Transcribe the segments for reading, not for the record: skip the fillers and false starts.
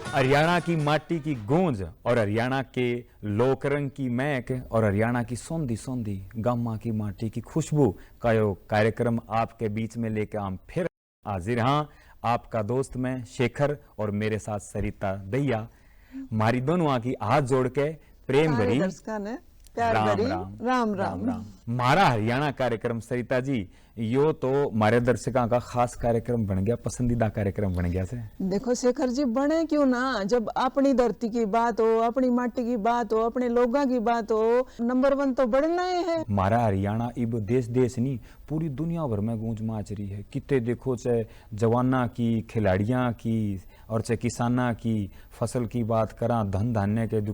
हरियाणा की माटी की गूंज और हरियाणा के लोकरंग की महक और हरियाणा की सौंधी सौंधी गामा की माटी की खुशबू का यो कार्यक्रम आपके बीच में लेकर हम फिर हाजिर। हाँ, आपका दोस्त मैं शेखर और मेरे साथ सरिता दैया, हमारी दोनों की हाथ जोड़ के प्रेम भरी राम राम राम राम राम। हमारा हरियाणा कार्यक्रम सरिता जी यो तो हमारे दर्शकों का खास कार्यक्रम बन गया, पसंदीदा कार्यक्रम बन गया से। देखो शेखर जी, बने क्यों ना, जब अपनी धरती की बात हो, अपनी माटी की बात हो, अपने लोगों की बात हो, नंबर 1 तो बढ़ना ही है। हमारा हरियाणा इब देश देश नहीं पूरी दुनिया भर में गूंज माच रही है। कितने देखो चाहे जवाना की, खिलाड़ियां की और चाहे किसाना की, फसल की बात करा, धन धान्य के जो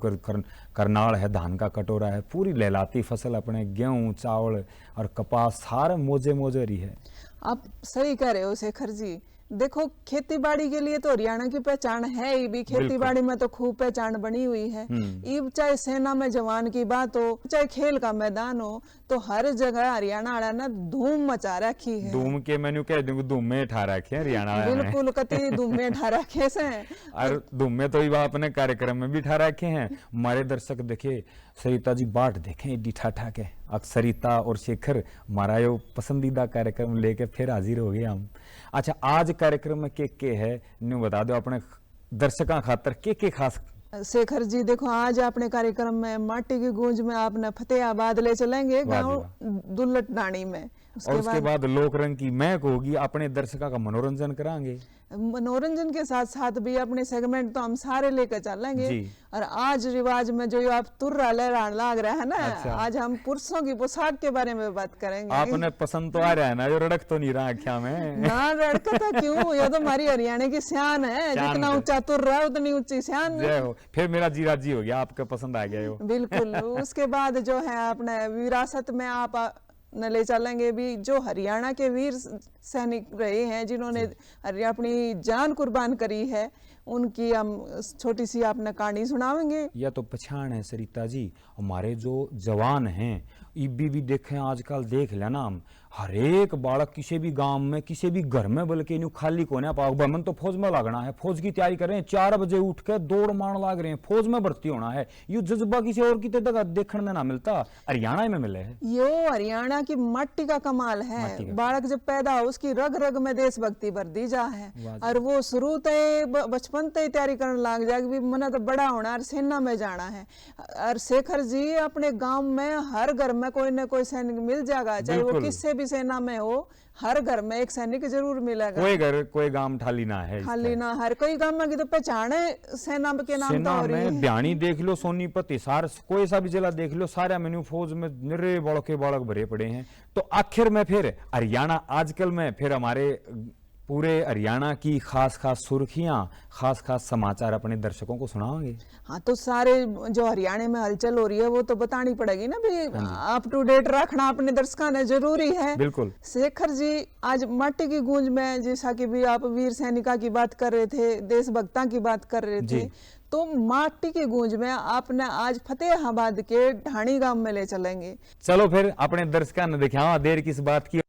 करनाल है, धान का कटोरा है, पूरी लहलाती फसल अपने गेहूं चावल और कपास सारे मोजे मोजे रही है। आप सही कह रहे हो शेखर जी। देखो खेती बाड़ी के लिए तो हरियाणा की पहचान है ही भी, खेती बाड़ी में तो खूब पहचान बनी हुई है। इब चाहे सेना में जवान की बात हो, चाहे खेल का मैदान हो, तो हर जगह हरियाणा वाला ना धूम मचा रखी है। धूम के मैंने कह दूं धूम में ठा रखे हरियाणा वाले, बिल्कुल कति धूम में ठा रखे से। और धूम में तो ये अपने कार्यक्रम में भी ठा रखे हैं। हमारे दर्शक देखे सरिता जी बाट देखें एडी ठाठा के, सरिता और शेखर हमारा यो पसंदीदा कार्यक्रम लेके फिर हाजिर हो गए हम। अच्छा, आज कार्यक्रम में के है न्यू बता दो अपने दर्शकों खातर के खास। शेखर जी देखो, आज अपने कार्यक्रम में माटी की गूंज में आपने फतेहाबाद ले चलेंगे, गांव दुल्लट डाणी में। उसके बाद लोकरंग की महक होगी, अपने दर्शकों का मनोरंजन कराएंगे। मनोरंजन के साथ साथ भी अपने सेगमेंट तो हम सारे लेकर चलेंगे। और आज रिवाज में जो आप तुर्रा लहरान लाग रहा है ना, अच्छा। आज हम पुरुषों की पोशाक के बारे में बात करेंगे। आपने पसंद तो आ रहा है ना, जो रड़क तो नहीं रहा आख्या में ना रड़कता क्यों, ये तो हमारी हरियाणा की शान है। जितना ऊंचा तुर्रा है उतनी ऊंची शान है। फिर मेरा जी राजी हो गया, आपके पसंद आ गया। बिल्कुल। उसके बाद जो है अपने विरासत में आप न ले चलेंगे भी, जो हरियाणा के वीर सैनिक रहे हैं जिन्होंने अपनी जान कुर्बान करी है, उनकी हम छोटी सी आपने कहानी सुनावेंगे। यह तो पहचान है सरिता जी, हमारे जो जवान हैं इबी भी देखें आजकल देख लेना हम, हर एक बालक किसी भी गांव में किसी भी घर में बल्कि इन खाली कोने पाओ मन तो फौज में लगना है, फौज की तैयारी कर रहे हैं, 4 बजे उठ के दौड़ मारने लग रहे हैं, फौज में भर्ती होना है। ये जज्बा किसी और की जगह देखने ना मिलता, हरियाणा में मिले है। यो हरियाणा की माटी का कमाल है। बालक जब पैदा हो उसकी रग रग में देशभक्ति भर दी जा है, और वो शुरू से बचपन से तैयारी करने लग जाए कि मना तो बड़ा होना और सेना में जाना है। और शेखर जी अपने गांव में हर घर में कोई न कोई सैनिक मिल जाएगा, चाहे वो किससे भी सेना में हो, हर घर में एक सैनिक जरूर मिलेगा। कोई घर कोई गांव खाली ना है, खाली ना। हर कोई गांव में की तो पहचान है सेना के नाम सेना में। ब्याणी देख लो, सोनीपत, हिसार, कोई सा भी जिला देख लो, सारे मेन्यू फौज में निरे बड़के बालक भरे पड़े हैं। तो आखिर में फिर हरियाणा आजकल में फिर हमारे पूरे हरियाणा की खास खास सुर्खियां, खास खास समाचार अपने दर्शकों को सुनाओगे। हाँ, तो सारे जो हरियाणा में हलचल हो रही है वो तो बतानी पड़ेगी ना भी, अप टू डेट रखना अपने दर्शकों ने जरूरी है। बिल्कुल। शेखर जी आज माटी की गूंज में जैसा कि भी आप वीर सैनिका की बात कर रहे थे, देशभक्ता की बात कर रहे थे, तो माटी की गूंज में आपने आज फतेहाबाद के ढाणी गांव में ले चलेंगे। चलो फिर अपने दर्शकों ने दिखाओ, देर किस बात की।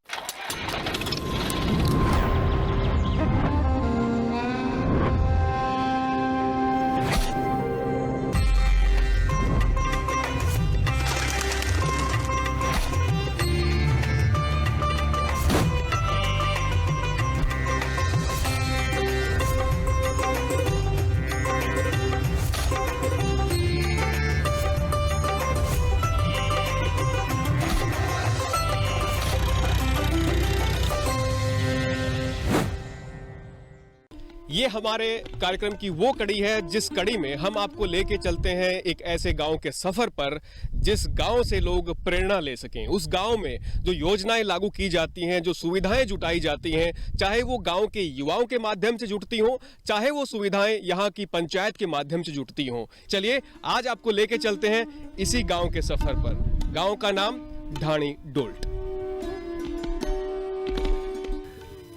ये हमारे कार्यक्रम की वो कड़ी है जिस कड़ी में हम आपको लेके चलते हैं एक ऐसे गांव के सफर पर जिस गांव से लोग प्रेरणा ले सकें। उस गांव में जो योजनाएं लागू की जाती हैं, जो सुविधाएं जुटाई जाती हैं, चाहे वो गांव के युवाओं के माध्यम से जुटती हों, चाहे वो सुविधाएं यहाँ की पंचायत के माध्यम से जुटती हों। चलिए आज आपको लेके चलते हैं इसी गाँव के सफर पर। गाँव का नाम ढाणी डोल्ट।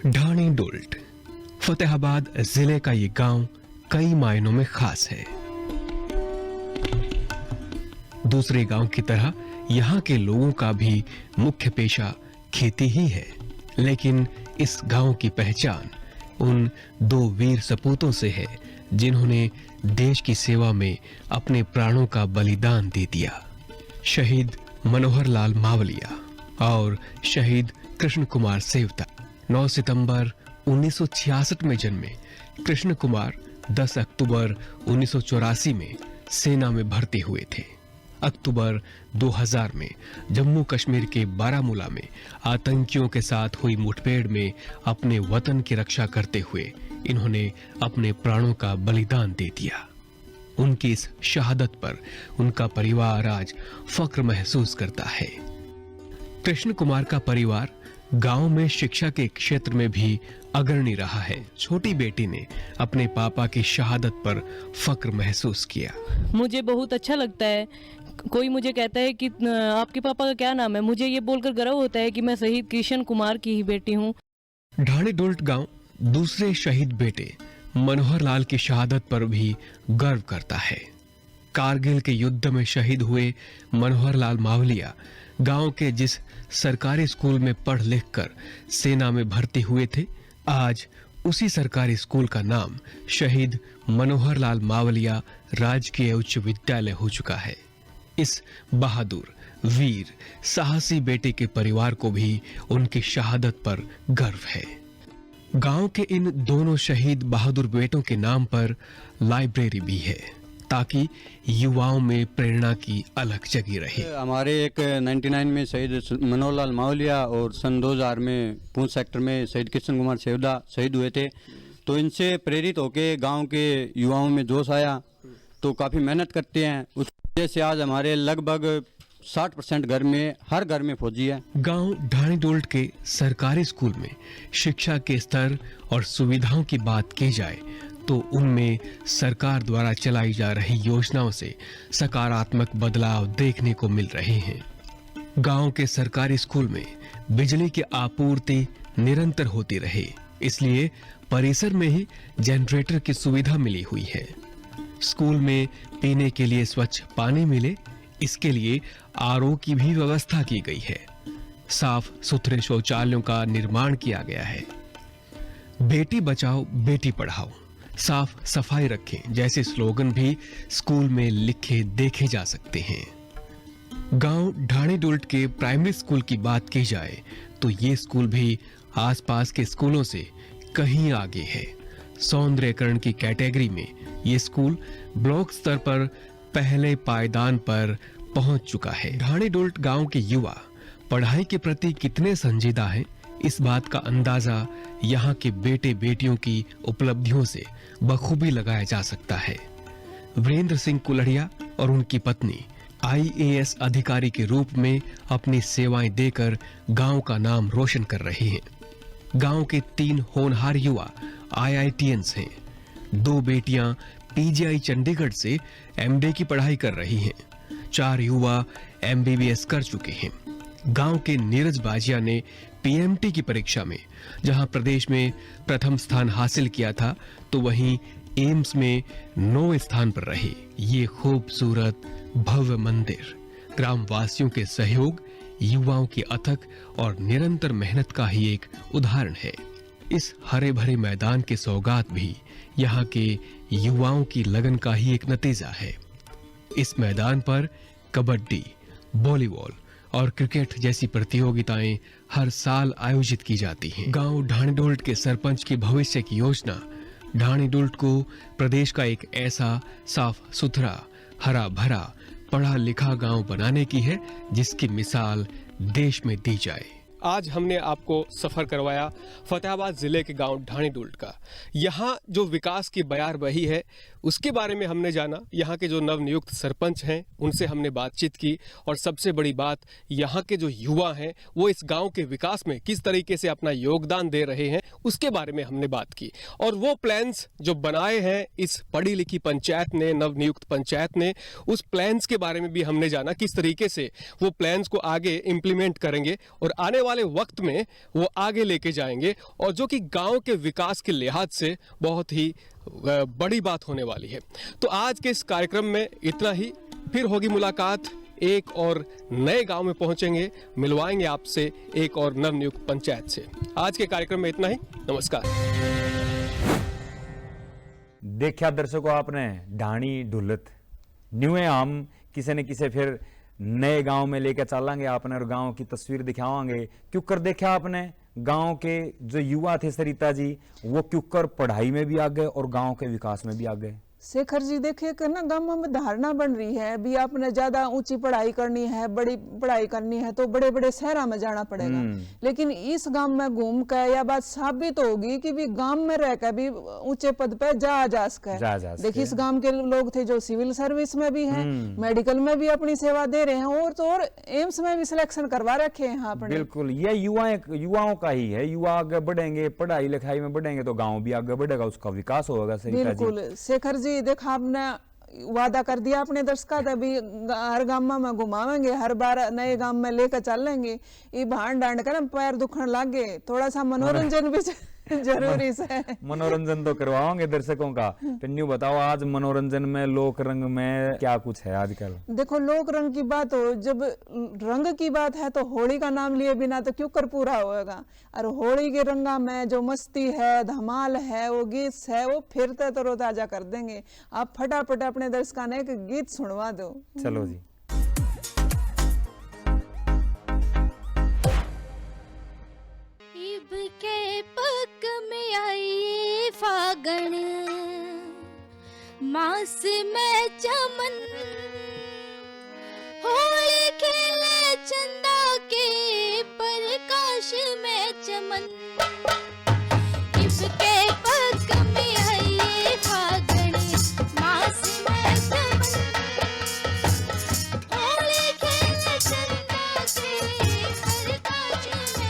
ढाणी डोल्ट फतेहाबाद जिले का ये गांव कई मायनों में खास है। दूसरे गांव की तरह यहाँ के लोगों का भी मुख्य पेशा खेती ही है, लेकिन इस गांव की पहचान उन 2 वीर सपूतों से है जिन्होंने देश की सेवा में अपने प्राणों का बलिदान दे दिया। शहीद मनोहर लाल मावलिया और शहीद कृष्ण कुमार सेवता। 9 सितंबर 1966 में जन्मे कृष्ण कुमार 10 अक्टूबर 1984 में सेना में भर्ती हुए थे। अक्टूबर 2000 में जम्मू कश्मीर के बारामूला में आतंकियों के साथ हुई मुठभेड़ में अपने वतन की रक्षा करते हुए इन्होंने अपने प्राणों का बलिदान दे दिया। उनकी इस शहादत पर उनका परिवार आज फख्र महसूस करता है। कृष्ण कुमार का परिवार गांव में शिक्षा के क्षेत्र में भी अग्रणी रहा है। छोटी बेटी ने अपने पापा की शहादत पर फख्र महसूस किया। मुझे बहुत अच्छा लगता है। कोई मुझे कहता है कि आपके पापा का क्या नाम है, मुझे ये बोलकर गर्व होता है कि मैं शहीद कृष्ण कुमार की ही बेटी हूँ। ढाणी डोल्ट गांव दूसरे शहीद बेटे मनोहर लाल की शहादत पर भी गर्व करता है। कारगिल के युद्ध में शहीद हुए मनोहर लाल मावलिया गांव के जिस सरकारी स्कूल में पढ़ लिख कर सेना में भर्ती हुए थे, आज उसी सरकारी स्कूल का नाम शहीद मनोहर लाल मावलिया राजकीय उच्च विद्यालय हो चुका है। इस बहादुर, वीर, साहसी बेटे के परिवार को भी उनकी शहादत पर गर्व है। गांव के इन दोनों शहीद बहादुर बेटों के नाम पर लाइब्रेरी भी है ताकि युवाओं में प्रेरणा की अलग जगी रहे। हमारे एक 99 में शहीद मनोहर लाल मावलिया और सन 2000 में पूंछ सेक्टर में शहीद कृष्ण कुमार सेवदा शहीद हुए थे। तो इनसे प्रेरित होकर गांव के युवाओं में जोश आया, तो काफ़ी मेहनत करते हैं। उस वजह से आज हमारे लगभग 60% घर में, हर घर में फौजी है। गांव ढाणी डोल्ट के सरकारी स्कूल में शिक्षा के स्तर और सुविधाओं की बात की जाए तो उनमें सरकार द्वारा चलाई जा रही योजनाओं से सकारात्मक बदलाव देखने को मिल रहे हैं। गांव के सरकारी स्कूल में बिजली की आपूर्ति निरंतर होती रहे, इसलिए परिसर में ही जनरेटर की सुविधा मिली हुई है। स्कूल में पीने के लिए स्वच्छ पानी मिले, इसके लिए आरओ की भी व्यवस्था की गई है। साफ सुथरे शौचालयों का निर्माण किया गया है। बेटी बचाओ बेटी पढ़ाओ, साफ सफाई रखें जैसे स्लोगन भी स्कूल में लिखे देखे जा सकते हैं। गांव ढाणी डोल्ट के प्राइमरी स्कूल की बात की जाए तो ये स्कूल भी आसपास के स्कूलों से कहीं आगे है। सौंदर्यकरण की कैटेगरी में ये स्कूल ब्लॉक स्तर पर पहले पायदान पर पहुंच चुका है। ढाणी डोल्ट गांव के युवा पढ़ाई के प्रति कितने संजीदा हैं, इस बात का अंदाजा यहाँ के बेटे बेटियों की उपलब्धियों से बखूबी लगाया जा सकता है। वीरेंद्र सिंह कुलड़िया और उनकी पत्नी IAS अधिकारी के रूप में अपनी सेवाएं देकर गांव का नाम रोशन कर रहे हैं। गांव के 3 होनहार युवा IITians हैं। 2 बेटियां PGI चंडीगढ़ से MD की पढ़ाई कर रही हैं। 4 युवा MBBS कर चुके हैं। गांव के नीरज बाजिया ने PMT की परीक्षा में जहां प्रदेश में प्रथम स्थान हासिल किया था, तो वहीं एम्स में 9वें स्थान पर रहे। ये खूबसूरत भव्य मंदिर ग्रामवासियों के सहयोग, युवाओं की अथक और निरंतर मेहनत का ही एक उदाहरण है। इस हरे भरे मैदान के सौगात भी यहाँ के युवाओं की लगन का ही एक नतीजा है। इस मैदान पर कबड्डी, वॉलीबॉल और क्रिकेट जैसी प्रतियोगिताएं हर साल आयोजित की जाती हैं। गांव ढाणी डोल्ट के सरपंच की भविष्य की योजना ढाणी डोल्ट को प्रदेश का एक ऐसा साफ सुथरा, हरा भरा, पढ़ा लिखा गांव बनाने की है जिसकी मिसाल देश में दी जाए। आज हमने आपको सफर करवाया फतेहाबाद जिले के गांव ढाणी डोल्ट का। यहाँ जो विकास की बयार बही है उसके बारे में हमने जाना। यहाँ के जो नवनियुक्त सरपंच हैं उनसे हमने बातचीत की, और सबसे बड़ी बात यहाँ के जो युवा हैं वो इस गांव के विकास में किस तरीके से अपना योगदान दे रहे हैं उसके बारे में हमने बात की। और वो प्लान्स जो बनाए हैं इस पढ़ी लिखी पंचायत ने, नवनियुक्त पंचायत ने, उस प्लान्स के बारे में भी हमने जाना किस तरीके से वो प्लान्स को आगे इम्प्लीमेंट करेंगे और आने वाले वक्त में वो आगे लेके जाएंगे, और जो कि गांव के विकास के लिहाज से बहुत ही बड़ी बात होने वाली है। तो आज के इस कार्यक्रम में इतना ही। फिर होगी मुलाकात, एक और नए गांव में पहुंचेंगे, मिलवाएंगे आपसे एक और नवनियुक्त पंचायत से। आज के कार्यक्रम में इतना ही। नमस्कार। देखा दर्शकों आपने ढाणी ढुलत न्यूए हम किसी न किसी फिर नए गांव में लेकर चलेंगे आपने और गांव की तस्वीर दिखावांगे। क्यों कर देखा आपने गांव के जो युवा थे सरिता जी, वो क्यों कर पढ़ाई में भी आ गए और गांव के विकास में भी आ गए। शेखर जी देखिए कि ना गांव में धारणा बन रही है अभी आपने ज्यादा ऊंची पढ़ाई करनी है, बड़ी पढ़ाई करनी है तो बड़े बड़े शहरों में जाना पड़ेगा। लेकिन इस गांव में घूम कर यह बात साबित होगी कि भी गांव में रहकर भी ऊंचे पद पे जा सके। देखिए इस गांव के लोग थे जो सिविल सर्विस में भी हैं, मेडिकल में भी अपनी सेवा दे रहे हैं और तो और एम्स में भी सिलेक्शन करवा रखे हैं आपने। बिल्कुल, ये युवाओं का ही है। युवा आगे बढ़ेंगे, पढ़ाई लिखाई में बढ़ेंगे तो गाँव भी आगे बढ़ेगा, उसका विकास होगा। बिल्कुल शेखर जी देखा आपने वादा कर दिया अपने दर्शकों से अभी हर गांव में घुमावेंगे, हर बार नए गांव में लेकर चलेंगे। ये भान डांड कर पैर दुखन लग गए, थोड़ा सा मनोरंजन भी जरूरी से मनोरंजन तो करवाओगे दर्शकों का। पिन्नू बताओ आज मनोरंजन में लोक रंग में क्या कुछ है आजकल। देखो लोक रंग की बात हो, जब रंग की बात है तो होली का नाम लिए बिना तो क्यों कर पूरा होगा। और होली के रंगा में जो मस्ती है, धमाल है, वो गीत है, वो फिर तरोताजा कर देंगे। आप फटाफट अपने दर्शकों ने एक गीत सुनवा दो। चलो जी। इब के पग में आई फागण, मास में चमन, होली खेले चंदा के प्रकाश में चमन। इब के पग में आई फागण, मास में चमन, होली खेले चंदा के प्रकाश में चमन।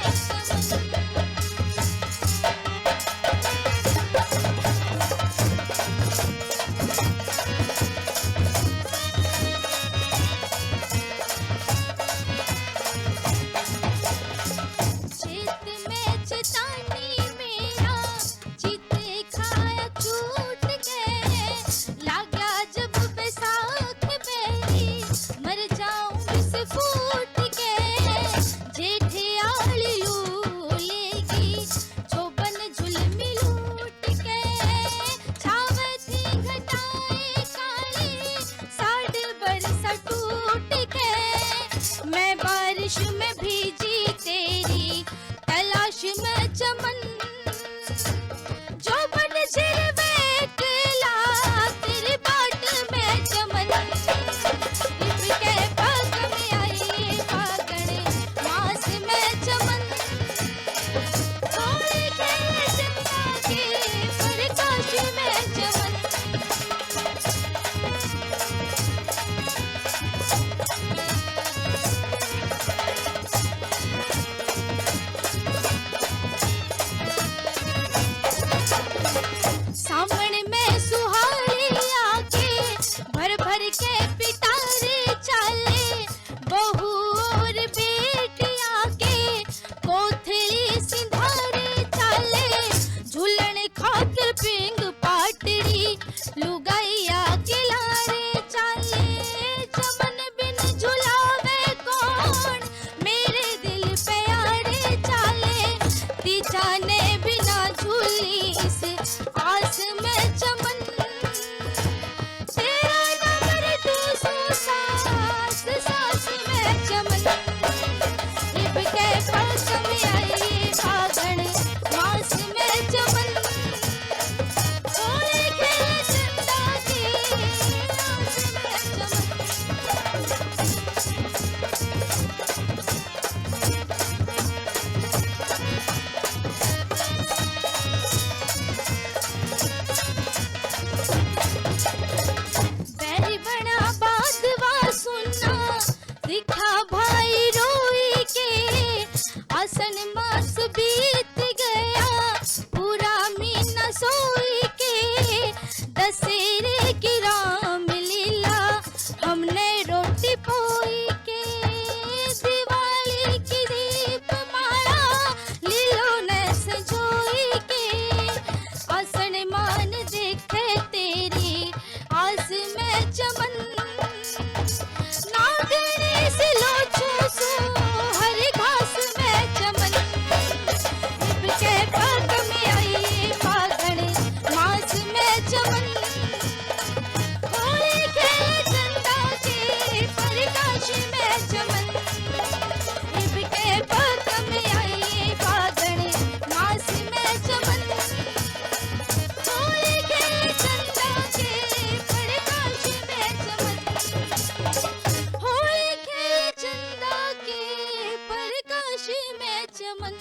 रमन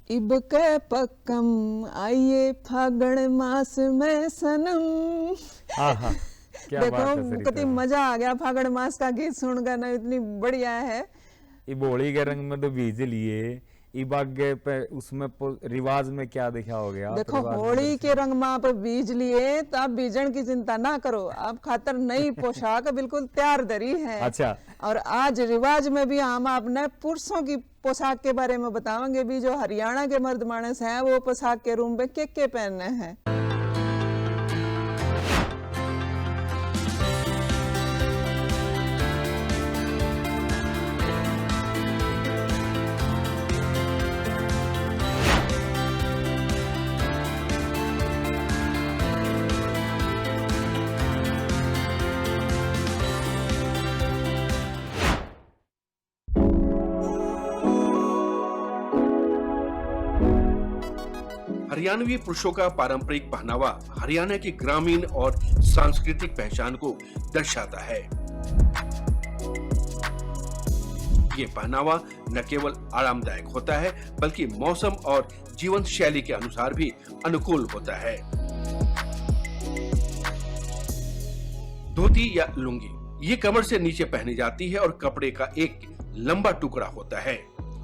इब के पक्कम आइए फागण मास में सनम। आहा, क्या बात है देखो सरिता कितनी जी। मजा आ गया फागण मास का गीत सुनकर ना, इतनी बढ़िया है। ये होली के रंग में तो बीज लिए इब आगे पे उसमें रिवाज में क्या दिखा हो गया। देखो रिवाज में होली के रंग में आप बीज लिए तो आप बीजन की चिंता ना करो, आप खातर नई पोशाक बिल्कुल तैयार धरी है। अच्छा। और आज रिवाज में भी हम अपने पुरुषों की पोशाक के बारे में बताएंगे भी, जो हरियाणा के मर्द मानस हैं वो पोशाक के रूम में के पहनने हैं। हरियाणवी पुरुषों का पारंपरिक पहनावा हरियाणा की ग्रामीण और सांस्कृतिक पहचान को दर्शाता है। ये पहनावा न केवल आरामदायक होता है बल्कि मौसम और जीवन शैली के अनुसार भी अनुकूल होता है। धोती या लुंगी ये कमर से नीचे पहनी जाती है और कपड़े का एक लंबा टुकड़ा होता है।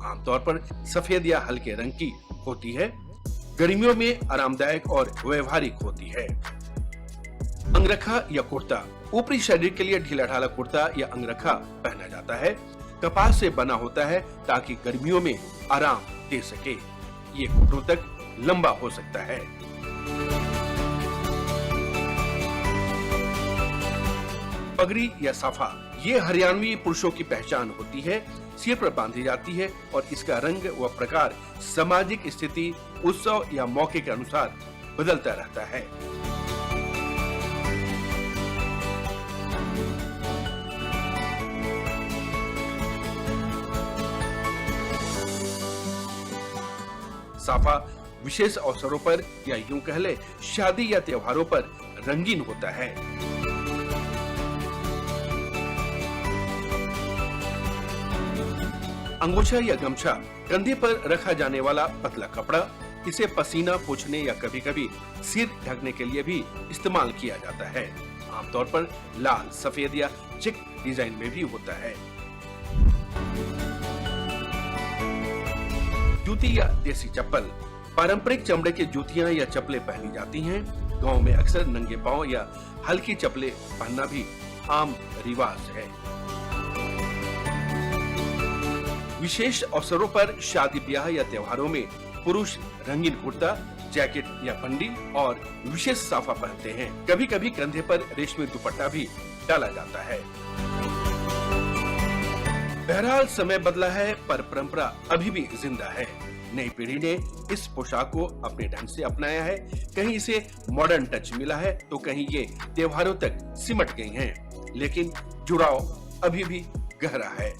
आमतौर पर सफेद या हल्के रंग की होती है। गर्मियों में आरामदायक और व्यवहारिक होती है। अंगरखा या कुर्ता ऊपरी शरीर के लिए ढीला ढाला कुर्ता या अंगरखा पहना जाता है। कपास से बना होता है ताकि गर्मियों में आराम दे सके। ये घुटनों तक लंबा हो सकता है। पगड़ी या साफा ये हरियाणवी पुरुषों की पहचान होती है। सिर पर बांधी जाती है और इसका रंग व प्रकार सामाजिक स्थिति, उत्सव या मौके के अनुसार बदलता रहता है। साफा विशेष अवसरों पर या यूं कह ले शादी या त्योहारों पर रंगीन होता है। अंगोछा या गमछा कंधे पर रखा जाने वाला पतला कपड़ा। इसे पसीना पोंछने या कभी-कभी सिर ढकने के लिए भी इस्तेमाल किया जाता है। आमतौर पर लाल, सफेद या चेक डिजाइन में भी होता है। जूती या देसी चप्पल पारंपरिक चमड़े की जूतियां या चप्पलें पहनी जाती हैं। गांव में अक्सर नंगे पांव या हल्की चप्पलें पहनना भी आम रिवाज है। विशेष अवसरों पर शादी ब्याह या त्योहारों में पुरुष रंगीन कुर्ता, जैकेट या बंडी और विशेष साफा पहनते हैं। कभी-कभी कंधे पर रेशमी दुपट्टा भी डाला जाता है। बहरहाल समय बदला है पर परंपरा अभी भी जिंदा है। नई पीढ़ी ने इस पोशाक को अपने ढंग से अपनाया है। कहीं इसे मॉडर्न टच मिला है तो कहीं ये त्योहारों तक सिमट गई हैं। लेकिन जुड़ाव अभी भी गहरा है।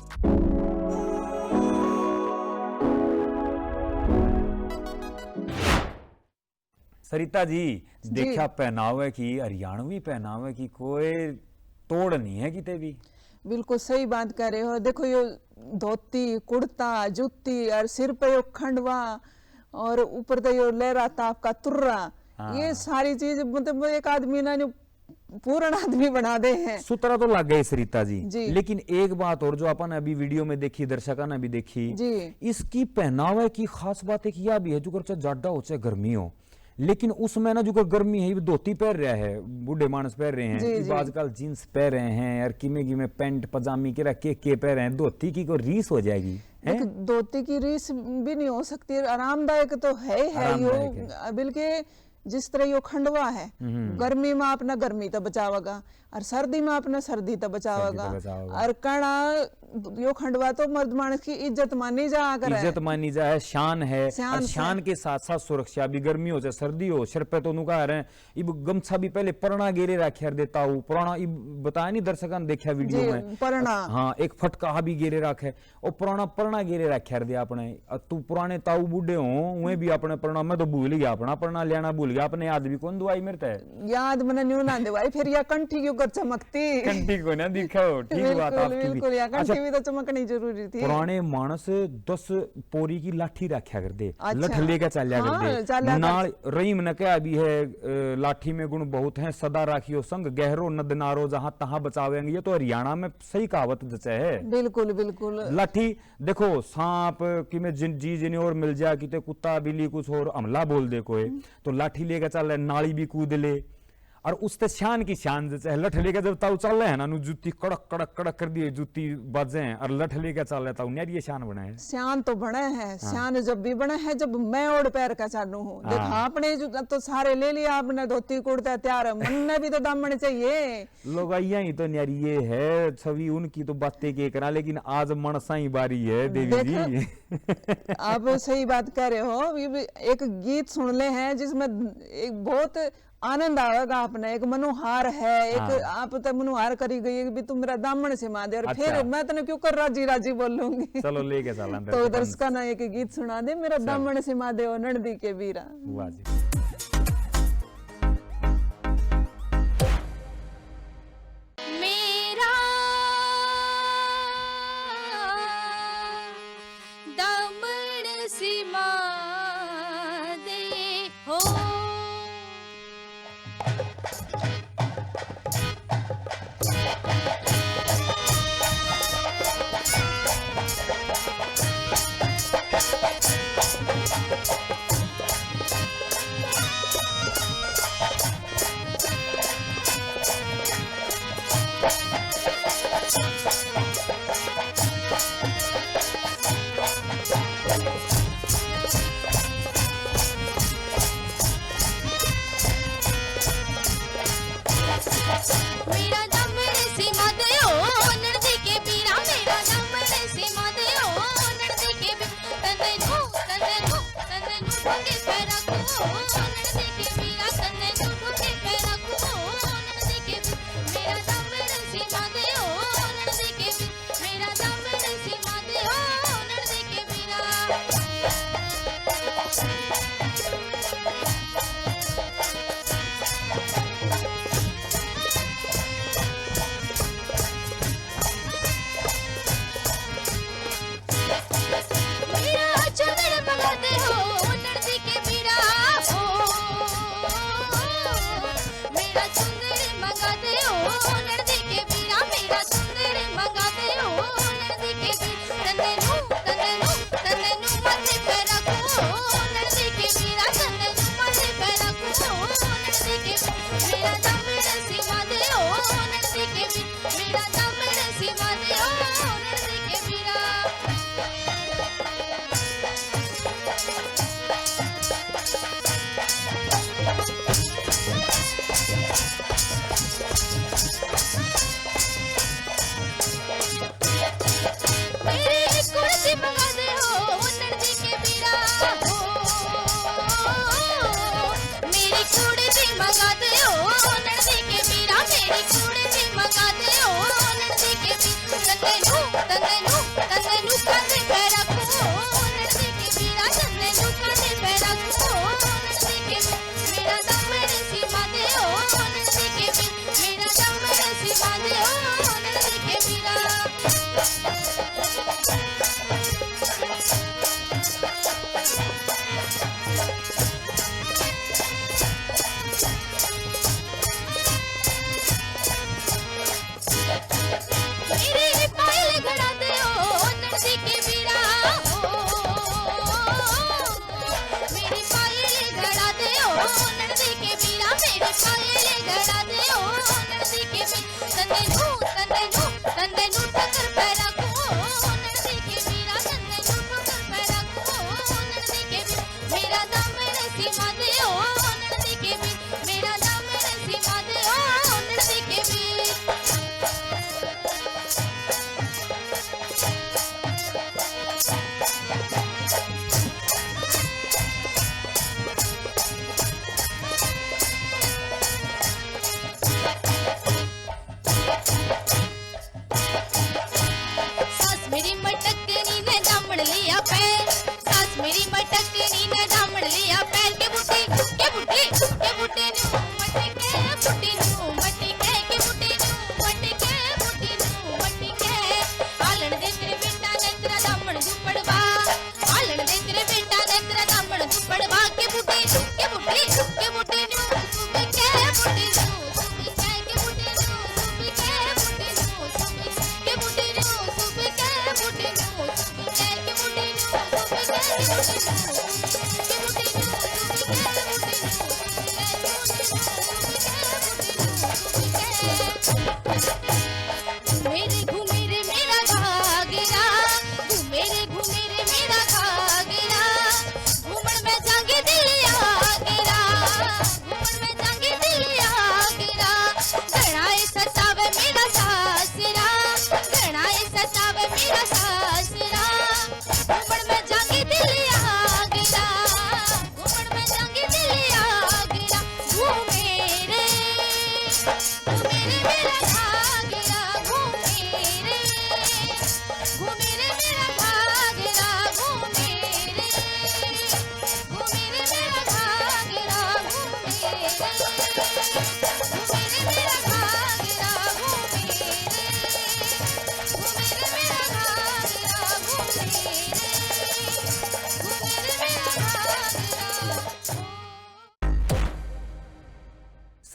सरिता जी देखा पहनावे की, हरियाणवी पहनावे की कोई तोड़ नहीं है किते भी। बिल्कुल सही बात कर रहे हो। देखो ये धोती, कुर्ता, जूती और सिर पे यो खंडवा और ऊपर तो यो लहरा ताप का तुर्रा, ये सारी चीज मतलब एक आदमी ना जो पूर्ण आदमी बना दे हैं। सूत्रा तो लग गए सरिता जी। जी। लेकिन एक बात और जो अपन अभी वीडियो में देखी, दर्शकों ने भी देखी जी। इसकी पहनावे की खास बात एक यह भी है जो चाहे जाडा हो चाहे गर्मी हो, लेकिन उसमें ना जो गर्मी है धोती पहन रहा है, बूढ़े मानस पहन रहे हैं, आजकल जींस पहन रहे हैं और किमे पैंट पजामी के रख के पहन रहे हैं। धोती की कोई रीस हो जाएगी? धोती की रीस भी नहीं हो सकती। आरामदायक तो है यो, बल्कि जिस तरह यो खंडवा है, गर्मी में अपना गर्मी तो बचावेगा और सर्दी में अपना सर्दी तो बचावेगा। और कणा यो खंडवा तो मर्द मानस की इज्जत मानी जा कर, इज्जत मानी जा है, शान है। और शान के साथ साथ सुरक्षा भी, गर्मी हो चाहे सर्दी हो। सिर पे तो नुका रहे इब गमछा भी पहले परना गेरे रखे देता हूँ। पुराना बताया नहीं दर्शकों ने देखा वीडियो में, परना हाँ एक फटका भी गेरे रखे और पुराना परना गेरे रखे दिया अपने। तू पुराने ताऊ बूढ़े हो उन्हें भी अपने परना, मैं तो भूल गया अपना परना लेना भूल गया। या अपने याद भी कौन दुआई मिलता है याद मना न्यू ना दवाई फिर या कंठी क्यों कर चमकती कंटी को ना दिखाओ ठीक बात बिल्कुल आपकी भी बिल्कुल या अच्छा, कंठी भी तो चमकनी जरूरी थी। पुराने मानस 10 पोरी की लाठी रखा कर दे अच्छा। लठ लेके चलिया कर हाँ, दे चलिया कर। नाल रहीम न क्या भी है लाठी में गुण बहुत है सदा राखियो संग गहरो नद नारो जहां तहां बचावेंगे। ये तो हरियाणा में सही कहावत जचे है। बिल्कुल बिल्कुल लाठी देखो सांप कि में जी जिन्हें और मिल जाए कि कुत्ता बिल्ली कुछ और हमला बोल दे कोई तो लाठी लेके चल रहे नाली भी कूद ले और उससे शान की शान जैसे लठ लेके जब ताऊ चल रहे हैं ना जूती कड़क कड़क कड़क कर दिए जूती बजे और लठ लेके चल रहे ताऊ यार ये शान बनाए श्यान तो बने हैं श्यान जब भी बने हैं जब मैं ओढ़ पैर का चालू हूँ देखा आपने जो तो सारे ले लिया आपने धोती कुर्ता तैयार मन में भी तो दामन चाहिए लोग ही तो यार ये है छवि उनकी तो बातें के करा लेकिन आज मनसा ही बारी है देवी जी। आप सही बात कह रहे हो। ये भी एक गीत सुन ले हैं जिसमें एक बहुत आनंद आएगा आपने एक मनोहार है एक आप तो मनोहार करी गई है भी तुम मेरा दामन से माँ दे और अच्छा। फिर मैं तने क्यों कर राजी राजी बोलूंगी चलो लेके चला तो दर्शका ना एक गीत सुना दे मेरा दामन से माँ दे और नंदी के वीरा। वाह जी। मेरा दामन सिमा दे हो मेरा दामन सिमा दे ओ नंदी के बीरा मेरा दामन सिमा दे ओ नंदी के तन्ने नु के पैरा को नंदी के बीरा तन्ने नु के पैरा को नंदी के मेरा दामन सिमा दे ओ नंदी के मेरा दामन सिमा दे ओ नंदी के बीरा। मेरा चंदन बना दे हो नंदी के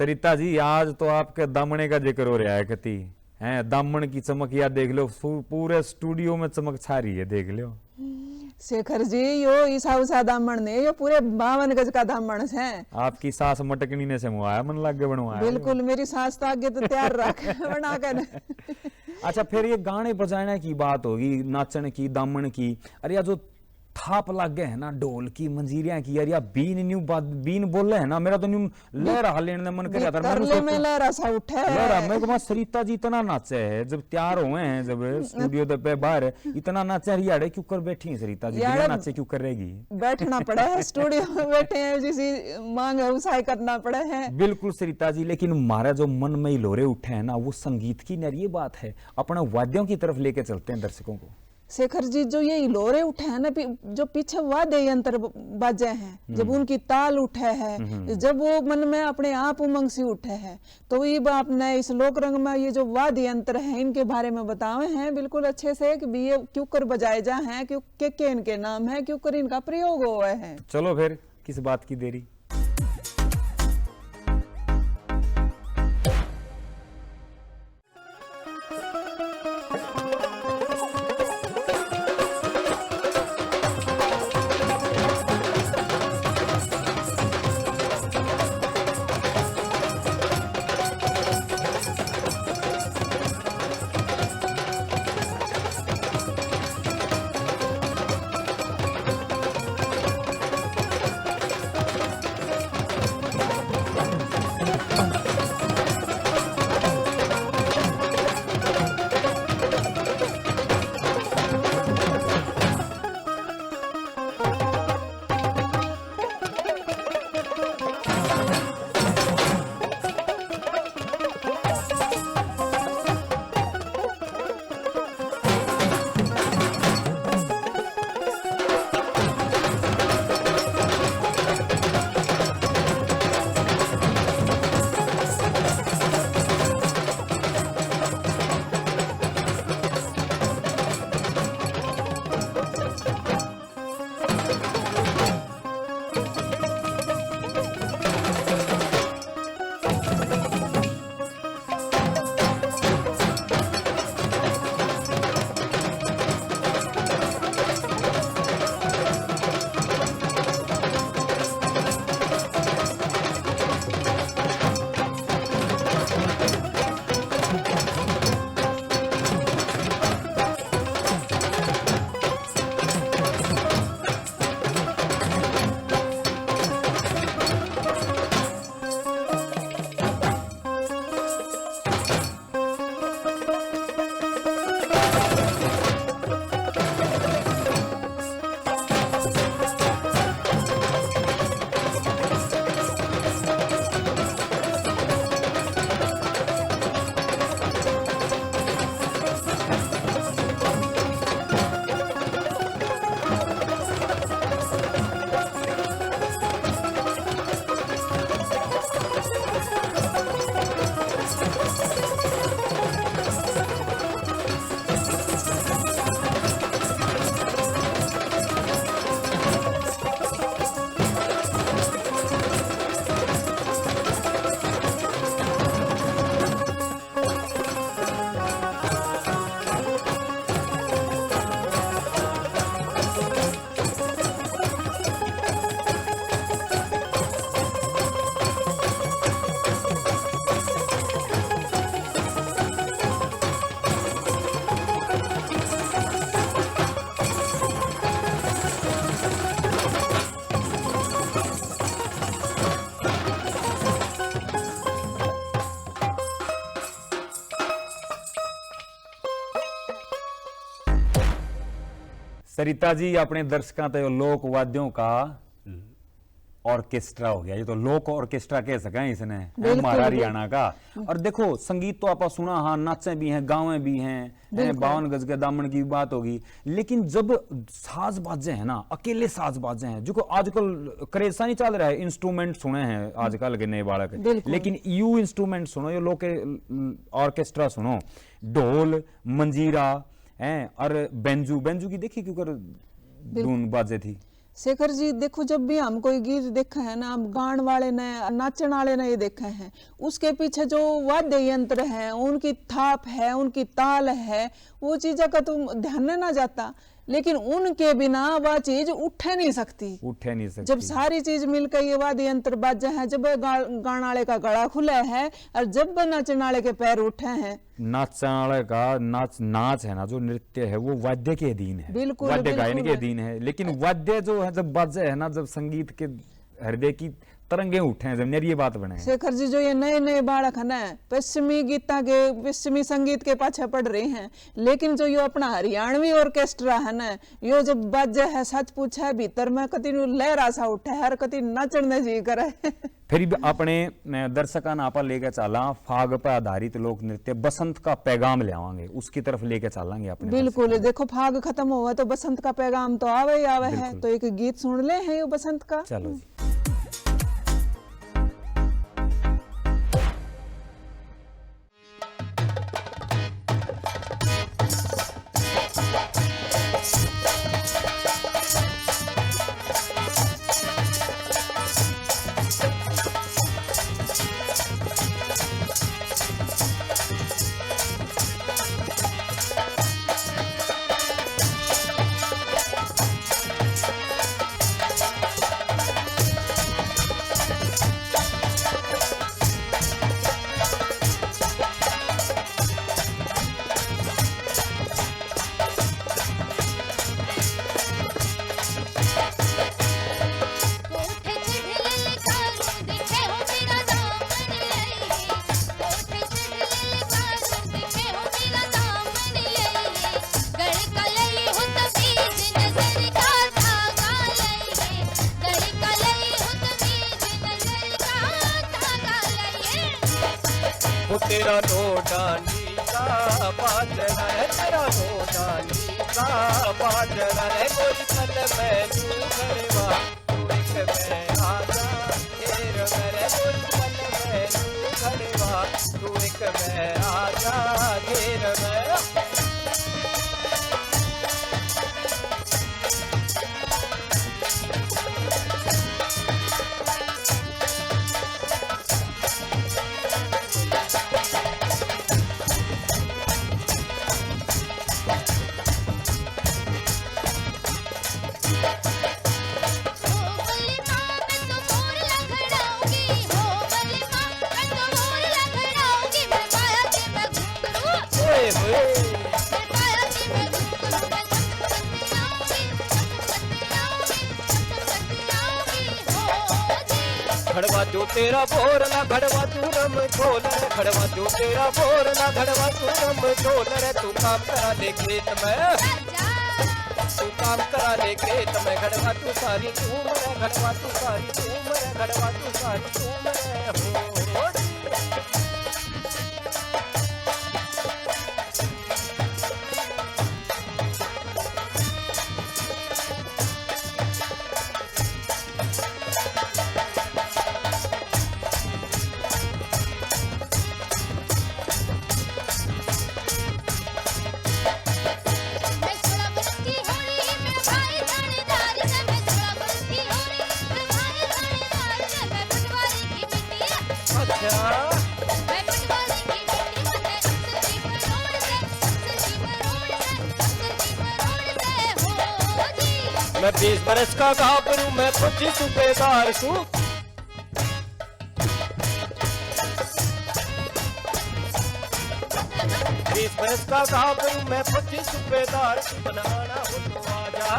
सरिता जी आज तो आपके दामने का जिक्र हो रहा है कति हैं, दामन की चमक याद देख लो, पूरे स्टूडियो में चमक छा रही है, देख लो। शेखर जी यो ईसा उसा दामन ने यो पूरे 52 गज का दामन है। आपकी सास मटकनी ने से मुआया मन लग गया बनवाया। बिल्कुल मेरी सास तो आगे तो तैयार रख बना कर। अच्छा फिर ये गाने बजाने की बात होगी, नाचने की, दामन की, अरे यार जो थाप लग गए है ना ढोल की, मंजीरिया की, यार या बीन न्यू बात बीन बोल रहे है ना, मेरा तो न्यू लहरा लेने मन कर रहा था, में लहरा सा उठे लहरा। मेरे को सरिता जी इतना नाचे है जब तैयार हुए हैं, जब स्टूडियो पे बाहर इतना नाचे, यार क्यों कर बैठी है सरिता जी, बिना नाचे क्यों कर रहेगी? बैठना पड़ा है स्टूडियो में, बैठे हैं जिसी मांग है उसाई करना पड़ा है। बिल्कुल सरिता जी, लेकिन हमारा जो मन में लोरे उठे है ना वो संगीत की ये बात है, अपना वाद्यों की तरफ लेके चलते हैं दर्शकों को। शेखर जी जो ये हिलोरे उठे हैं ना, जो पीछे वाद्य यंत्र बाजे हैं, जब उनकी ताल उठे है, जब वो मन में अपने आप उमंग सी उठे है, तो ये आपने इस लोक रंग में ये जो वाद्य यंत्र है इनके बारे में बताए हैं बिल्कुल अच्छे से कि ये क्यों कर बजाए जा हैं, क्यों के इनके नाम है, क्यों कर इनका प्रयोग हुआ है। चलो फिर किस बात की देरी। सरिता जी अपने दर्शकों तो लोक वाद्यों का ऑर्केस्ट्रा हो गया, ये तो लोक ऑर्केस्ट्रा कह सकें इसने, हमारा हरियाणा का। और देखो संगीत तो आप सुना, हाँ नाचे भी हैं, गावे भी हैं, 52 गज के दामन की बात होगी, लेकिन जब साज बाजे हैं ना, अकेले साज बाजे हैं, जो आजकल क्रेज नहीं चल रहा है, इंस्ट्रूमेंट सुने हैं आजकल के नए बालक, लेकिन यू इंस्ट्रूमेंट सुनो, ये लोक ऑर्केस्ट्रा सुनो, ढोल मंजीरा हैं और बेंजू, बेंजू की देखी क्यों कर धुन बाजे थी, शेखर जी देखो, जब भी हम कोई गीत देखे हैं ना, हम गान वाले ने नाचन वाले ने ये देखे हैं, उसके पीछे जो वाद्य यंत्र है, उनकी थाप है, उनकी ताल है, वो चीज़ों का तो ध्यान ना जाता, लेकिन उनके बिना वह चीज उठ नहीं सकती। जब सारी चीज मिलकर ये वाद्य यंत्र बाजे हैं, जब गाने वाले का गला खुला है और जब नाचने वाले के पैर उठे हैं। नाचने वाले का नाच है ना, जो नृत्य है वो वाद्य के अधीन है, बिल्कुल वाद्य गायन के अधीन है। लेकिन वाद्य जो है जब बाजे है ना, जब संगीत के हृदय की तरंगे उठे हैं, जब ये बात बने। शेखर जी जो ये नए नए बालक है ना, पश्चिमी गीता के पश्चिमी संगीत के पाछे पड़ रहे हैं, लेकिन जो ये अपना हरियाणवी ऑर्केस्ट्रा है ना, यो जब बाजे है, सच पूछे भीतर में कति लहरा सा उठे हर कति नचने जी करे। फिर भी अपने दर्शकों ने आप लेके चला फाग पर आधारित लोक नृत्य बसंत का पैगाम ले आवांगे, उसकी तरफ लेके चलेंगे अपने। बिल्कुल, देखो फाग खत्म हुआ तो बसंत का पैगाम तो आवे ही आवे है, तो एक गीत सुन ले है ये बसंत का। चलो जी। तेरा नोटानी का बाजरा है, तेरा नोटानी का बाजरा है, कोई पल में तू घरवा तू एक में आजा घेर मेरे, कोई पल में तू घरवा तू एक में आजा घेर मेरा। घड़वा जो तेरा बोरला घड़वा तू रम झोल रे, घड़वा जो तेरा बोरला घड़वा तू रम झोल रे, तू काम करा ले खेत में, तू काम करा ले खेत में, घड़वा तू सारी झूम रे, घड़वा तू सारी झूम रे, घड़वा तू सारी झूम रे। मैं 20 बरस का गाभरू, मैं 25 सूबेदार हूँ, 20 बरस का गाभरू, मैं 25 सूबेदार, बनाना हो तो आजा,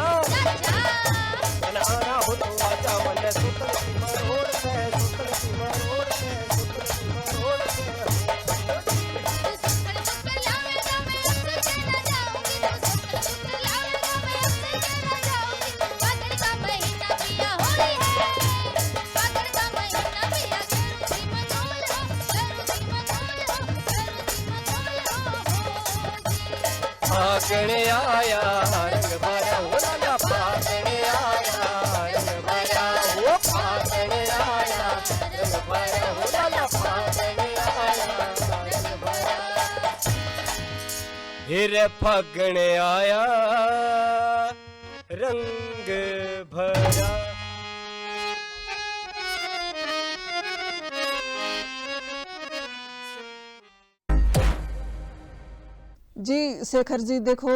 बनाना हो तो आजा, मन सुतल की मरोड़ से, सुतल की मरोड़ से, सुतल की मरोड़ से। फागणे आया रंग भरा हो लाला, फागणे आया रंग भरा हो, फागणे आया रंग भरा हो लाला, फागणे आया रंग भरा। फिर फागणे आया रंग भरा। शेखर जी देखो,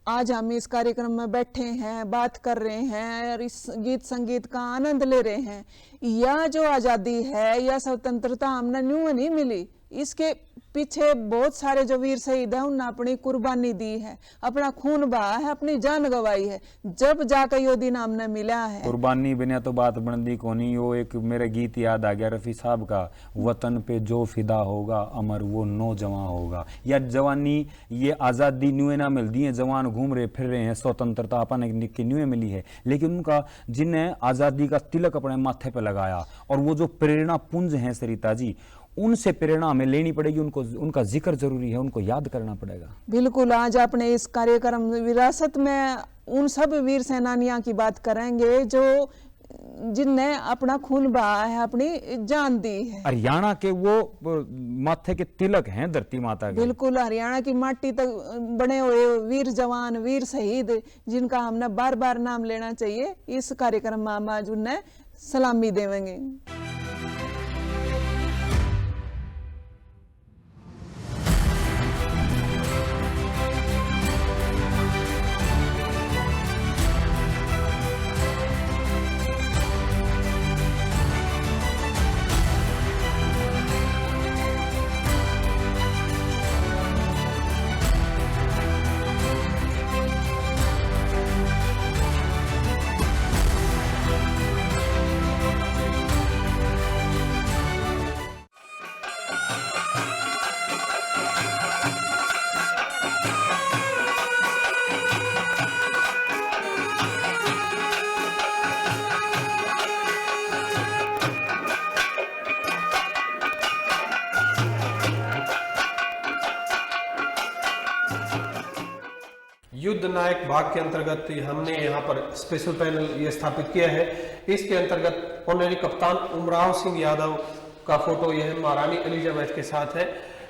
आज हम इस कार्यक्रम में बैठे हैं, बात कर रहे हैं और इस गीत संगीत का आनंद ले रहे हैं। यह जो आज़ादी है, यह स्वतंत्रता हमने यूं नहीं मिली, इसके पीछे बहुत सारे जो वीर शहीद हैं उन्होंने अपनी कुर्बानी दी है, अपना खून बहा है, अपनी जान गंवाई है, जब जाकर यो दिन हमने मिला है। कुर्बानी बिना तो बात बनती कोनी। वो एक मेरे गीत याद आ गया रफ़ी साहब का, वतन पे जो फिदा होगा अमर वो नौजवान होगा। या जवानी ये आज़ादी न्यूए ना मिलती है, जवान घूम रहे फिर रहे हैं, स्वतंत्रता अपन की न्यूए मिली है, लेकिन उनका जिन्हें आज़ादी का तिलक अपने माथे पर लगाया और वो जो प्रेरणा पुंज हैं सरिता जी, उनसे प्रेरणा हमें लेनी पड़ेगी, उनको उनका जिक्र जरूरी है, उनको याद करना पड़ेगा। बिल्कुल, आज अपने इस कार्यक्रम विरासत में उन सब वीर सेनानियों की बात करेंगे जो जिनने अपना खून बहा है, अपनी जान दी है। हरियाणा के वो माथे के तिलक हैं धरती माता के। बिल्कुल, हरियाणा की माटी तक बने हुए वीर जवान, वीर शहीद, जिनका हमने बार बार नाम लेना चाहिए। इस कार्यक्रम में हम आज उन्हें सलामी देवेंगे। युद्ध नायक भाग के अंतर्गत हमने यहाँ पर स्पेशल पैनल ये स्थापित किया है। इसके अंतर्गत ऑनरी कप्तान उमराव सिंह यादव का फोटो यह महारानी एलिजाबेथ के साथ है।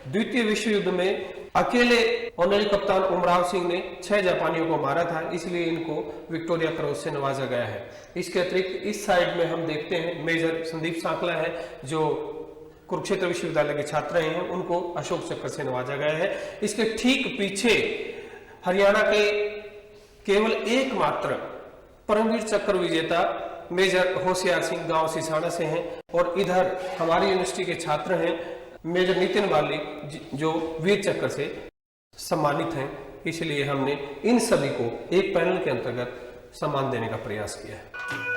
द्वितीय विश्व युद्ध में अकेले ऑनरी कप्तान उमराव सिंह ने 6 जापानियों को मारा था, इसलिए इनको विक्टोरिया क्रॉस से नवाजा गया है। इसके अतिरिक्त इस साइड में हम देखते हैं मेजर संदीप सांकला है, जो कुरुक्षेत्र विश्वविद्यालय के छात्र रहे हैं, उनको अशोक चक्र से नवाजा गया है। इसके ठीक पीछे हरियाणा के केवल एकमात्र परमवीर चक्र विजेता मेजर होशियार सिंह गांव सिसाना से हैं, और इधर हमारी यूनिवर्सिटी के छात्र हैं मेजर नितिन वाली, जो वीर चक्र से सम्मानित हैं। इसलिए हमने इन सभी को एक पैनल के अंतर्गत सम्मान देने का प्रयास किया है।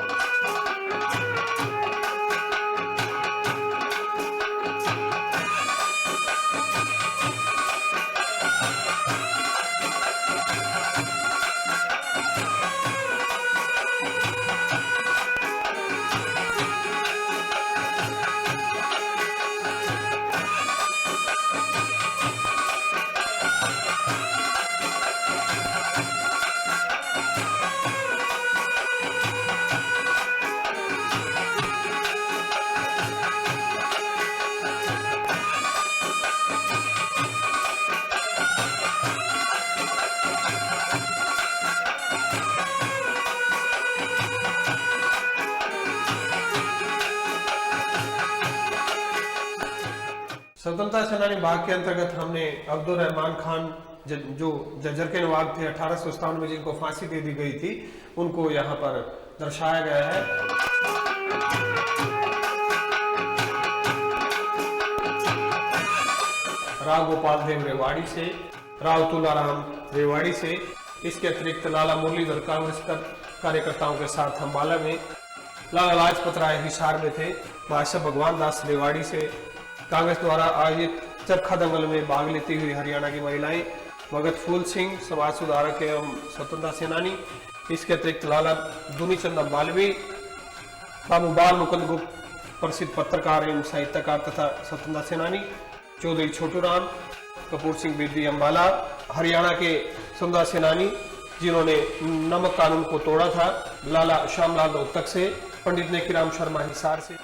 स्वतंत्रता सेनानी भाग के अंतर्गत हमने अब्दुल रहमान खान जो जज्जर के नवाब थे 1857 में, जिनको फांसी दे दी गई थी, उनको यहाँ पर दर्शाया गया है। राव गोपाल देव रेवाड़ी से, राव तुलाराम रेवाड़ी से, इसके अतिरिक्त लाला मुरलीधर कांग्रेस कार्यकर्ताओं के साथ अम्बाला में, लाला लाजपत राय हिसार में थे, बादशाह भगवान दास रेवाड़ी से, कांग्रेस द्वारा आयोजित चरखा दंगल में भाग लेती हुई हरियाणा की महिलाएं, भगत फूल सिंह समाज सुधारक एवं स्वतंत्रता सेनानी, इसके अतिरिक्त लाला दुनीचंद अम्बालवी, बाबू बाल मुकुंद गुप्त प्रसिद्ध पत्रकार एवं साहित्यकार तथा स्वतंत्रता सेनानी, चौधरी छोटूराम, कपूर सिंह बेदी अम्बाला, हरियाणा के स्वतंत्रता सेनानी जिन्होंने नमक कानून को तोड़ा था, लाला श्यामलाल रोहतक से, पंडित नेकीराम शर्मा हिसार से।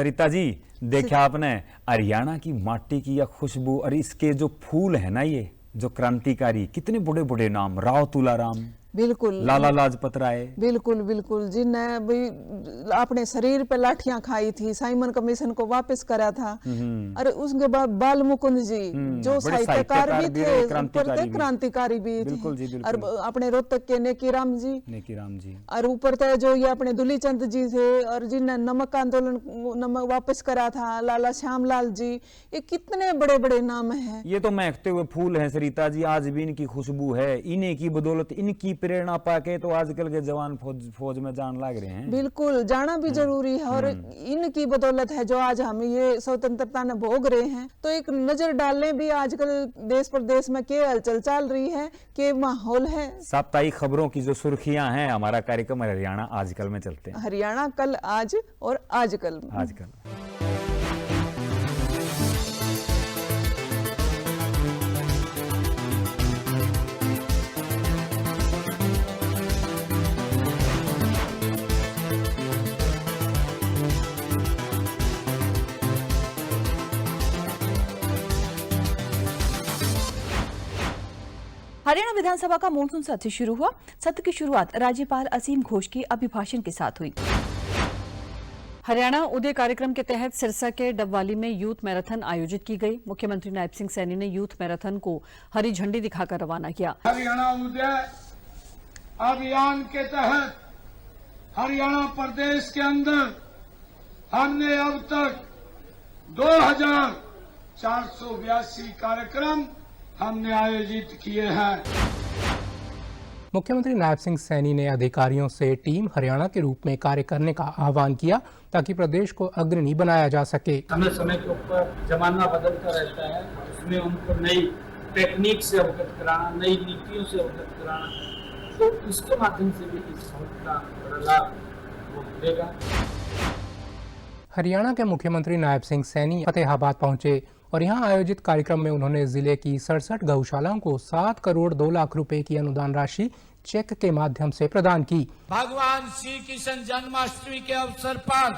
सरिता जी, देखा आपने हरियाणा की माटी की या खुशबू और इसके जो फूल है ना, ये जो क्रांतिकारी, कितने बड़े बड़े नाम, राव तुलाराम, बिल्कुल लाला लाजपत राय, बिल्कुल बिल्कुल, जिनने भी अपने शरीर पे लाठियां खाई थी, साइमन कमीशन को वापस करा था। अरे उसके बाद बाल मुकुंद जी जो बड़े साहित्यकार भी थे, क्रांतिकारी ऊपर थे भी। क्रांतिकारी भी बिल्कुल जी, थे। बिल्कुल। और अपने रोहतक के नेकीराम जी, नेकीराम जी, और ऊपर थे जो ये अपने दुलीचंद जी थे, और जिनने नमक आंदोलन नमक वापस करा था, लाला श्यामलाल जी, ये कितने बड़े बड़े नाम हैं। ये तो महकते हुए फूल हैं सरिता जी, आज भी इनकी खुशबू है। इन्हीं की बदौलत, इनकी प्रेरणा पाके तो आजकल के जवान फौज में जान लग रहे हैं। बिल्कुल, जाना भी जरूरी है, और इनकी बदौलत है जो आज हम ये स्वतंत्रता न भोग रहे हैं। तो एक नजर डालने भी आजकल देश प्रदेश में क्या हलचल चल रही है, के माहौल है। साप्ताहिक खबरों की जो सुर्खियां हैं, हमारा कार्यक्रम हरियाणा आजकल में चलते हैं। हरियाणा कल आज और आजकल। हरियाणा विधानसभा का मॉनसून सत्र शुरू हुआ। सत्र की शुरुआत राज्यपाल असीम घोष के अभिभाषण के साथ हुई। हरियाणा उदय कार्यक्रम के तहत सिरसा के डबवाली में यूथ मैराथन आयोजित की गई। मुख्यमंत्री नायब सिंह सैनी ने यूथ मैराथन को हरी झंडी दिखाकर रवाना किया। हरियाणा उदय अभियान के तहत हरियाणा प्रदेश के अंदर हमने अब तक 2482 कार्यक्रम हमने आयोजित किए हैं। मुख्यमंत्री नायब सिंह सैनी ने अधिकारियों से टीम हरियाणा के रूप में कार्य करने का आह्वान किया ताकि प्रदेश को अग्रणी बनाया जा सके। समय समय के ऊपर जमाना बदलता रहता है, उसमें उनको नई टेक्निक से अवगत कराना, नई नीतियों से अवगत कराना, तो इसके माध्यम से भी इस का बड़ा लाभ वो मिलेगा। हरियाणा के मुख्यमंत्री नायब सिंह सैनी फतेहाबाद पहुंचे और यहां आयोजित कार्यक्रम में उन्होंने जिले की 67 गौशालाओं को 7 करोड़ 2 लाख रुपए की अनुदान राशि चेक के माध्यम से प्रदान की। भगवान श्री कृष्ण जन्माष्टमी के अवसर पर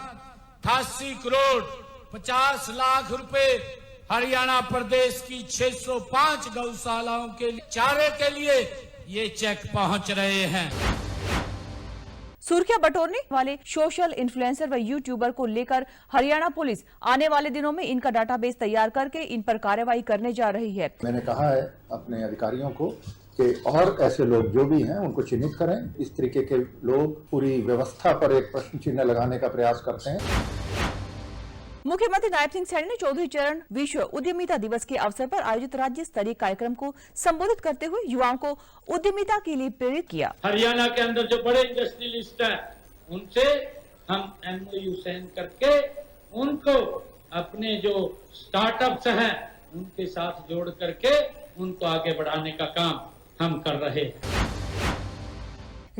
88 करोड़ 50 लाख रुपए हरियाणा प्रदेश की 605 गौशालाओं के चारे के लिए ये चेक पहुंच रहे हैं। सुर्खियां बटोरने वाले सोशल इन्फ्लुएंसर व यूट्यूबर को लेकर हरियाणा पुलिस आने वाले दिनों में इनका डाटाबेस तैयार करके इन पर कार्रवाई करने जा रही है। मैंने कहा है अपने अधिकारियों को कि और ऐसे लोग जो भी हैं उनको चिन्हित करें। इस तरीके के लोग पूरी व्यवस्था पर एक प्रश्न चिन्ह लगाने का प्रयास करते हैं। मुख्यमंत्री नायब सिंह सैनी ने चौधरी चरण विश्व उद्यमिता दिवस के अवसर पर आयोजित राज्य स्तरीय कार्यक्रम को संबोधित करते हुए युवाओं को उद्यमिता के लिए प्रेरित किया। हरियाणा के अंदर जो बड़े इंडस्ट्रियलिस्ट हैं, उनसे हम MOU साइन करके उनको अपने जो स्टार्टअप्स हैं उनके साथ जोड़ करके उनको आगे बढ़ाने का काम हम कर रहे हैं।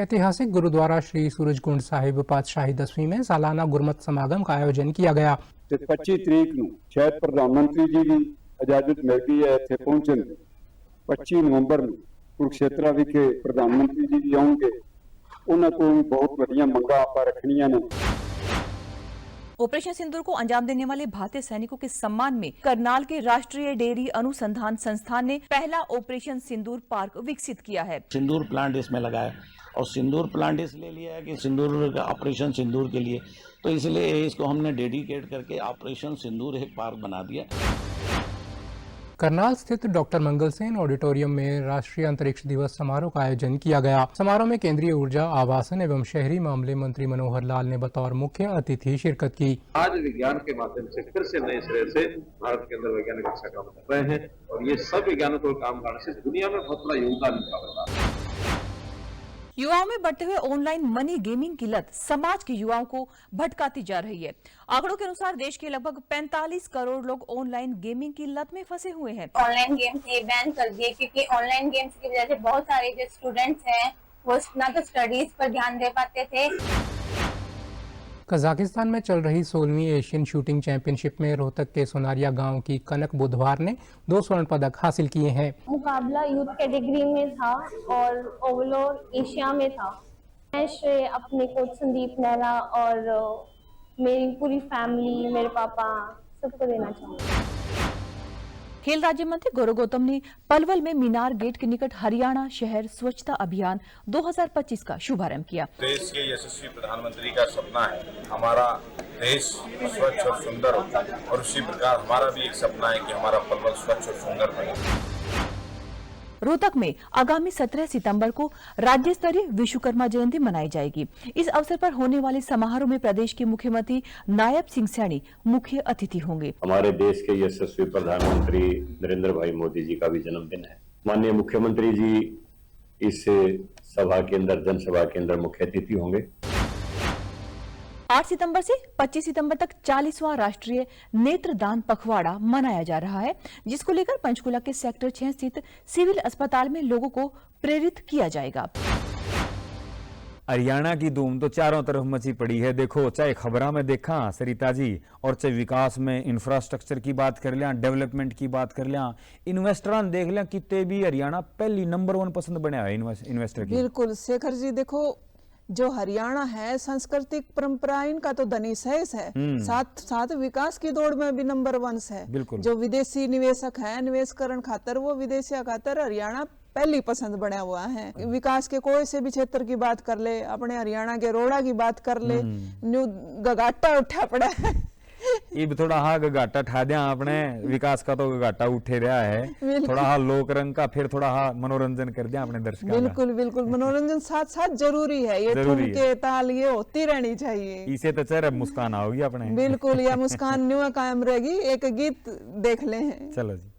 ऐतिहासिक गुरुद्वारा श्री सूरजकुंड साहिब पातशाही 10वीं में सालाना गुरमत समागम का आयोजन किया गया। 25 तरीक ਨੂੰ ਸ਼ਾਇਦ ਪ੍ਰਧਾਨਮੰਤਰੀ ਜੀ ਦੀ ਇਜਾਜ਼ਤ ਮਿਲਦੀ ਹੈ ਇੱਥੇ ਪਹੁੰਚਣ ਦੀ। 25 ਨਵੰਬਰ ਨੂੰ ਕੁਰੂਕਸ਼ੇਤਰ ਵਿਖੇ ਪ੍ਰਧਾਨਮੰਤਰੀ ਜੀ ਵੀ ਆਉਣਗੇ। ਉਹਨਾਂ ਕੋਲ ਵੀ ਬਹੁਤ ਵੱਡੀਆਂ ਮੰਗਾਂ ਆਪਾਂ ਰੱਖਣੀਆਂ ਨੇ। ऑपरेशन सिंदूर को अंजाम देने वाले भारतीय सैनिकों के सम्मान में करनाल के राष्ट्रीय डेयरी अनुसंधान संस्थान ने पहला ऑपरेशन सिंदूर पार्क विकसित किया है। सिंदूर प्लांट इसमें लगाया और सिंदूर प्लांट इसलिए लिया है कि सिंदूर का ऑपरेशन सिंदूर के लिए, तो इसलिए इसको हमने डेडिकेट करके ऑपरेशन सिंदूर एक पार्क बना दिया। करनाल स्थित डॉक्टर मंगल सेन ऑडिटोरियम में राष्ट्रीय अंतरिक्ष दिवस समारोह का आयोजन किया गया। समारोह में केंद्रीय ऊर्जा, आवासन एवं शहरी मामले मंत्री मनोहर लाल ने बतौर मुख्य अतिथि शिरकत की। आज विज्ञान के माध्यम से फिर से नए सिरे से भारत के अंदर वैज्ञानिक अच्छा काम कर रहे हैं और ये सब वैज्ञानिकों का काम करने से दुनिया में बहुत बड़ा योगदान निकल रहा है। युवाओं में बढ़ते हुए ऑनलाइन मनी गेमिंग की लत समाज के युवाओं को भटकाती जा रही है। आंकड़ों के अनुसार देश के लगभग 45 करोड़ लोग ऑनलाइन गेमिंग की लत में फंसे हुए हैं। ऑनलाइन गेम्स ये बैन कर दिए क्योंकि ऑनलाइन गेम्स की वजह से बहुत सारे जो स्टूडेंट्स हैं वो ना तो स्टडीज पर ध्यान दे पाते थे। कजाकिस्तान में चल रही 16वीं एशियन शूटिंग चैंपियनशिप में रोहतक के सोनारिया गांव की कनक बुधवार ने 2 स्वर्ण पदक हासिल किए हैं। मुकाबला यूथ कैटेगरी में था और ओवरऑल एशिया में था। मैं श्रेय अपने कोच संदीप नेहरा और मेरी पूरी फैमिली, मेरे पापा, सबको देना चाहूँगी। खेल राज्य मंत्री गौरव गौतम ने पलवल में मीनार गेट के निकट हरियाणा शहर स्वच्छता अभियान 2025 का शुभारंभ किया। देश के यशस्वी प्रधानमंत्री का सपना है हमारा देश स्वच्छ और सुंदर हो, और उसी प्रकार हमारा भी एक सपना है कि हमारा पलवल स्वच्छ और सुंदर बने। रोहतक में आगामी 17 सितंबर को राज्य स्तरीय विश्वकर्मा जयंती मनाई जाएगी। इस अवसर पर होने वाले समारोह में प्रदेश के मुख्यमंत्री नायब सिंह सैनी मुख्य अतिथि होंगे। हमारे देश के यशस्वी प्रधानमंत्री नरेंद्र भाई मोदी जी का भी जन्मदिन है। माननीय मुख्यमंत्री जी इस सभा के अंदर, जनसभा के अंदर मुख्य अतिथि होंगे। 8 सितंबर से 25 सितंबर तक 40वां राष्ट्रीय नेत्रदान पखवाड़ा मनाया जा रहा है, जिसको लेकर पंचकुला के सेक्टर 6 स्थित सिविल अस्पताल में लोगों को प्रेरित किया जाएगा। हरियाणा की धूम तो चारों तरफ मची पड़ी है। देखो, चाहे खबरा में देखा सरिता जी, और चाहे विकास में इंफ्रास्ट्रक्चर की बात कर लिया, डेवलपमेंट की बात कर लिया, इन्वेस्टर देख लिया, कितने भी हरियाणा पहली नंबर 1 पसंद बना है इन्वेस्टर की। बिल्कुल शेखर जी, देखो जो हरियाणा है सांस्कृतिक परंपरा इनका तो धनी शेष है, साथ साथ विकास की दौड़ में भी नंबर 1 है। जो विदेशी निवेशक है, निवेश करण खातर, वो विदेशी खातर हरियाणा पहली पसंद बना हुआ है। विकास के कोई से भी क्षेत्र की बात कर ले, अपने हरियाणा के रोड़ा की बात कर ले, न्यू गगाटा उठा पड़ा है। इब थोड़ा हा गगाटा ठा दिया आपने, विकास का तो गगाटा उठे रहा है, थोड़ा हा लोक रंग का, फिर थोड़ा हा मनोरंजन कर दिया आपने दर्शकों का। बिल्कुल बिल्कुल, मनोरंजन साथ साथ जरूरी है, ये ठुमके ताल ये होती रहनी चाहिए। इसे तो चेहरे मुस्कान आओगी अपने। बिल्कुल, या मुस्कान न्यू कायम रहेगी। एक गीत देख ले हैं। चलो जी।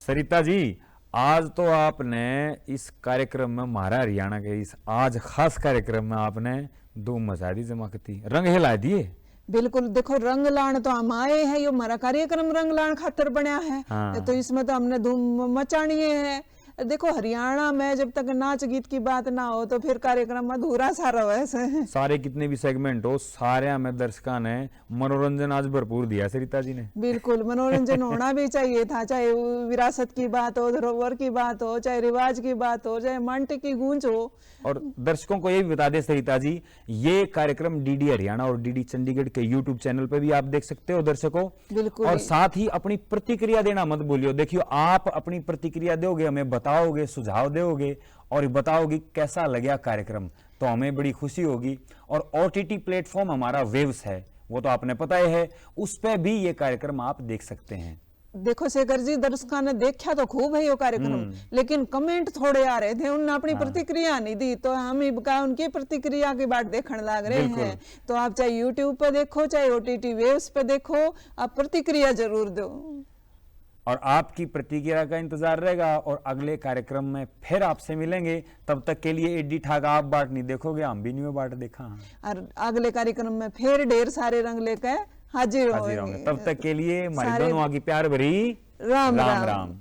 सरिता जी, आज तो आपने इस कार्यक्रम में, हमारा हरियाणा के इस आज खास कार्यक्रम में आपने धूम मचा दी, जमाकती रंग हिला दिए। बिल्कुल, देखो रंग लान तो हम आए हैं, ये हमारा कार्यक्रम रंग लान खातर बना है। तो इसमें तो हमने धूम मचानी है। देखो हरियाणा में जब तक नाच गीत की बात ना हो तो फिर कार्यक्रम अधूरा सा रहे। सारे कितने भी सेगमेंट हो, सारे में दर्शकों ने मनोरंजन आज भरपूर दिया सरिता जी ने। बिल्कुल, मनोरंजन होना भी चाहिए था, चाहे विरासत की बात हो, धरोहर की बात हो, चाहे रिवाज की बात हो, चाहे मांटे की गूंज हो। और दर्शकों को ये भी बता दें सरिता जी, ये कार्यक्रम डीडी हरियाणा और डीडी चंडीगढ़ के यूट्यूब चैनल पे भी आप देख सकते हो दर्शकों। बिल्कुल, और साथ ही अपनी प्रतिक्रिया देना मत भूलियो। देखियो, आप अपनी प्रतिक्रिया दोगे, हमें बताओगे, सुझाव दोगे और बताओगे कैसा लगा कार्यक्रम, तो हमें बड़ी खुशी होगी। और OTT प्लेटफॉर्म हमारा वेव्स है, वो तो आपने पता ही है, उस पर भी ये कार्यक्रम आप देख सकते हैं। देखो शेखर जी, दर्शकों ने देखा तो खूब है ये कार्यक्रम, लेकिन कमेंट थोड़े आ रहे थे, उन्होंने अपनी प्रतिक्रिया नहीं दी, तो हम उनकी प्रतिक्रिया की बात देखने लग रहे हैं। तो आप चाहे यूट्यूब पे देखो, चाहे OTT वेव्स पे देखो, आप प्रतिक्रिया जरूर दो और आपकी प्रतिक्रिया का इंतजार रहेगा। और अगले कार्यक्रम में फिर आपसे मिलेंगे, तब तक के लिए एडी ठाक आप बाट नहीं देखोगे, हम भी नहीं बाट देखा। और अगले कार्यक्रम में फिर ढेर सारे रंग लेकर हाजिर होंगे। तब तक के लिए हमारी दोनों आगे प्यार भरी राम राम।